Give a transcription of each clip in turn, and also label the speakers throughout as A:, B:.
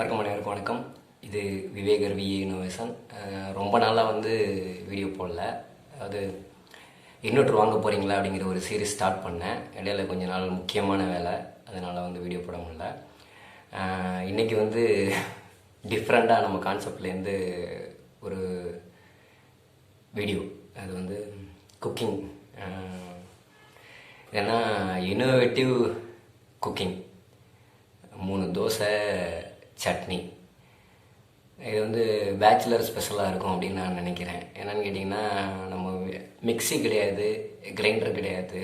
A: அனைவருக்கும் வணக்கம். இது விவேகர் இனோவேஷன். ரொம்ப நாளாக வீடியோ போடல. அது இன்வெர்டர் வாங்க போகிறீங்களா அப்படிங்கிற ஒரு சீரீஸ் ஸ்டார்ட் பண்ணேன். இடையில கொஞ்ச நாள் முக்கியமான வேலை, அதனால் வீடியோ போட முடியல. இன்றைக்கி டிஃப்ரெண்ட்டாக நம்ம கான்செப்ட்லேருந்து ஒரு வீடியோ. அது குக்கிங், ஏன்னா இன்னோவேட்டிவ் குக்கிங். 3 தோசை, சட்னி. இது பேச்சுலர் ஸ்பெஷலாக இருக்கும் அப்படின்னு நான் நினைக்கிறேன். என்னென்னு கேட்டிங்கன்னா, நம்ம மிக்ஸி கிடையாது, கிரைண்டர் கிடையாது.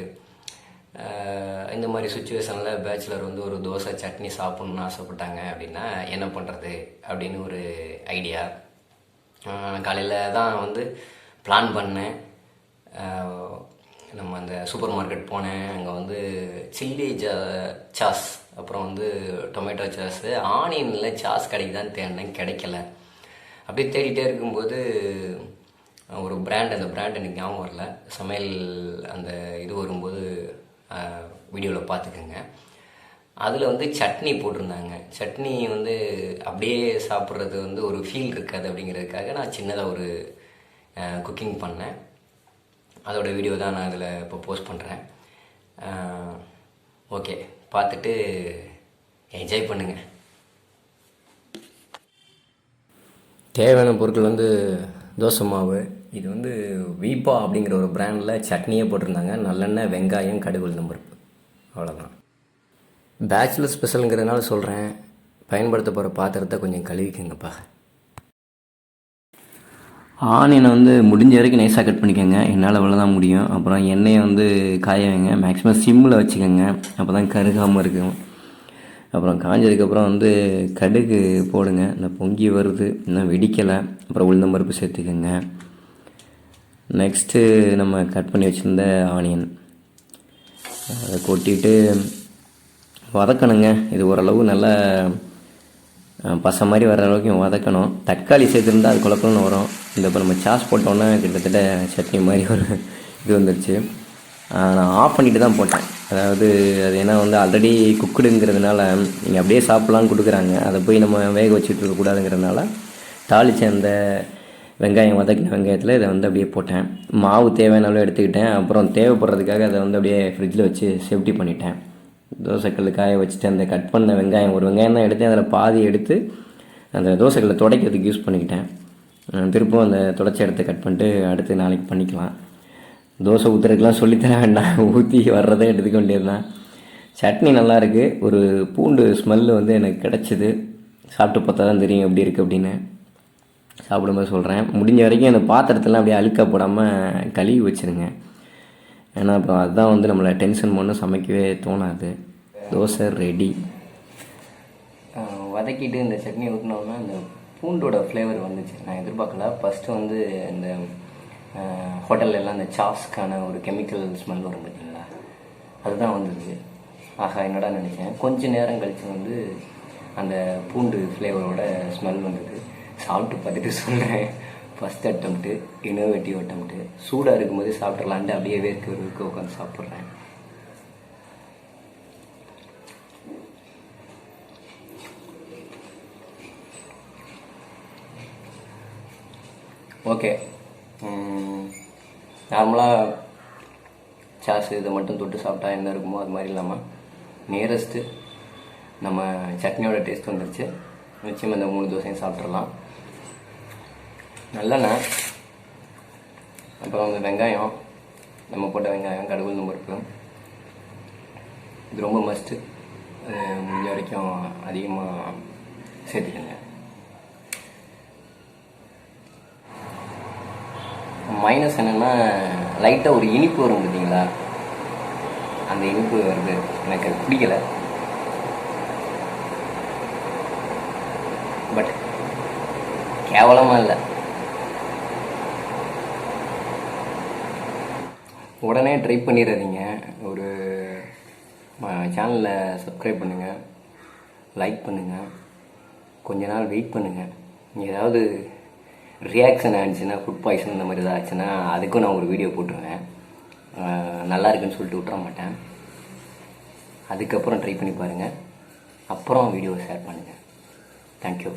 A: இந்த மாதிரி சுச்சுவேஷனில் பேச்சுலர் ஒரு தோசை சட்னி சாப்பிட்ணுன்னு ஆசைப்பட்டாங்க அப்படின்னா என்ன பண்ணுறது அப்படின்னு ஒரு ஐடியா. காலையில் தான் பிளான் பண்ணேன். நம்ம அந்த சூப்பர் மார்க்கெட் போனேன். அங்கே சில்லி சாஸ், அப்புறம் டொமேட்டோ சாஸு, ஆனியனில் சாஸ் கிடைக்குதான்னு தேடினேன், கிடைக்கல. அப்படியே தேடிட்டே இருக்கும்போது ஒரு பிராண்ட், அந்த பிராண்ட் எனக்கு ஞாபகம் வரல. சமையல் அந்த இது வரும்போது வீடியோவில் பார்த்துக்கோங்க. அதில் சட்னி போட்டிருந்தாங்க. சட்னி அப்படியே சாப்பிட்றது ஒரு ஃபீல் இருக்காது அப்படிங்கிறதுக்காக நான் சின்னதாக ஒரு குக்கிங் பண்ணேன். அதோட வீடியோ தான் நான் இதில் இப்போ போஸ்ட் பண்ணுறேன். ஓகே, பார்த்துட்டு என்ஜாய் பண்ணுங்கள். தேவையான பொருட்கள் தோசை மாவு. இது வீப்பா அப்படிங்கிற ஒரு பிராண்டில் சட்னியே போட்டிருந்தாங்க. நல்லெண்ணெய், வெங்காயம், கடுகு, உளுந்தம் பருப்பு, அவ்வளோதான். பேச்சுலர் ஸ்பெஷலுங்கிறதுனால சொல்கிறேன், பயன்படுத்த போகிற பாத்திரத்தை கொஞ்சம் கழுவிக்குங்கப்பா. ஆனியனை முடிஞ்ச வரைக்கும் நைஸாக கட் பண்ணிக்கோங்க. என்னால் அவ்வளோதான் முடியும். அப்புறம் எண்ணெயை காய வைங்க. மேக்ஸிமம் சிம்மில் வச்சுக்கோங்க, அப்போ தான் கருகாமல் இருக்கும். அப்புறம் காஞ்சதுக்கப்புறம் கடுகு போடுங்க. இந்த பொங்கி வருது, இன்னும் வெடிக்கலை. அப்புறம் உளுந்தம் பருப்பு சேர்த்துக்கோங்க. நெக்ஸ்ட்டு நம்ம கட் பண்ணி வச்சுருந்த ஆனியன் அதை கொட்டிட்டு வதக்கணுங்க. இது ஓரளவு நல்லா பசை மாதிரி வர்ற அளவுக்கு வதக்கணும். தக்காளி சேர்த்துருந்தா அது குழப்பம்னு வரும். இப்போ நம்ம சாஸ் போட்டோன்னா கிட்டத்தட்ட சட்னி மாதிரி ஒரு இது வந்துருச்சு. நான் ஆஃப் பண்ணிட்டு தான் போட்டேன். அதாவது அது ஏன்னா ஆல்ரெடி குக்குடுங்கிறதுனால நீங்கள் அப்படியே சாப்பிட்லான்னு கொடுக்குறாங்க. அதை போய் நம்ம வேக வச்சுட்டு இருக்கக்கூடாதுங்கிறதுனால தாளித்த அந்த வெங்காயம், வதக்கின வெங்காயத்தில் இதை அப்படியே போட்டேன். மாவு தேவையான அளவு எடுத்துக்கிட்டேன். அப்புறம் தேவைப்படுறதுக்காக அதை அப்படியே ஃப்ரிட்ஜில் வச்சு சேஃப்டி பண்ணிட்டேன். தோசைக்கல் காய வச்சுட்டு அந்த கட் பண்ண வெங்காயம், ஒரு வெங்காயம் தான் எடுத்து அதில் பாதி எடுத்து அந்த தோசைக்கல்லை துடைக்கிறதுக்கு யூஸ் பண்ணிக்கிட்டேன். திருப்பவும் அந்த துடைச்ச இடத்த கட் பண்ணிட்டு அடுத்து நாளைக்கு பண்ணிக்கலாம். தோசை ஊற்றுறதுக்கெலாம் சொல்லித்தர வேண்டாம், ஊற்றி வர்றதை எடுத்துக்க வேண்டியதுதான். சட்னி நல்லாயிருக்கு. ஒரு பூண்டு ஸ்மெல்லு எனக்கு கிடச்சிது. சாப்பிட்டு பார்த்தா தான் தெரியும் எப்படி இருக்குது அப்படின்னு. சாப்பிடும்போது சொல்கிறேன். முடிஞ்ச வரைக்கும் அந்த பாத்திரத்தெல்லாம் அப்படியே அழுக்க போடாமல் கழுவி வச்சுருங்க. ஏன்னா அப்புறம் அதுதான் நம்மளை டென்ஷன் பண்ண சமைக்கவே தோணாது. தோசை ரெடி. வதக்கிட்டு இந்த சட்னி ஊற்றினோன்னா இந்த பூண்டோட ஃப்ளேவர் வந்துச்சு. நான் எதிர்பார்க்கல. ஃபஸ்ட்டு இந்த ஹோட்டல்லாம் இந்த சாஸ்க்கான ஒரு கெமிக்கல் ஸ்மெல் வரும் பார்த்தீங்களா, அதுதான் வந்துச்சு. ஆஹா, என்னடா நினச்சேன். கொஞ்சம் நேரம் கழித்து அந்த பூண்டு ஃப்ளேவரோட ஸ்மெல் வந்தது. சாப்பிட்டு பார்த்துட்டு சொல்கிறேன். First attempt, innovative attempt. சூடாக இருக்கும்போது சாப்பிட்றலான்ட்டு அப்படியே வேர்க்க உட்காந்து சாப்பிட்றேன். ஓகே, நார்மலாக சாஸ் இதை மட்டும் தொட்டு சாப்பிட்டா என்ன இருக்குமோ அது மாதிரி இல்லாமல் நியரஸ்ட்டு நம்ம சட்னியோட டேஸ்ட் வந்துருச்சு. நிச்சயமாக இந்த 3 தோசையும் சாப்பிட்றலாம். நல்லெண்ணெய், அப்புறம் வெங்காயம், நம்ம போட்ட வெங்காயம், கடுகு, உளுந்தம் பருப்பு. இது ரொம்ப மஸ்ட்டு. முடிஞ்ச வரைக்கும் அதிகமாக சேர்த்துக்கங்க. மைனஸ் என்னென்னா, லைட்டாக ஒரு இனிப்பு வரும் பார்த்தீங்களா, அந்த இனிப்பு வருது. எனக்கு அது பிடிக்கலை. பட் கேவலமாக இல்லை. உடனே ட்ரை பண்ணிடாதீங்க. ஒரு சேனலில் சப்ஸ்கிரைப் பண்ணுங்கள், லைக் பண்ணுங்கள், கொஞ்ச நாள் வெயிட் பண்ணுங்கள். ஏதாவது ரியாக்ஷன் ஆகிடுச்சுன்னா, ஃபுட் பாய்சன் இந்த மாதிரி ஏதாவது ஆச்சுன்னா அதுக்கும் நான் ஒரு வீடியோ போட்டுருவேன். நல்லா இருக்குன்னு சொல்லிட்டு விட்டுற மாட்டேன். அதுக்கப்புறம் ட்ரை பண்ணி பாருங்கள். அப்புறம் வீடியோ ஷேர் பண்ணுங்கள். தேங்க்யூ.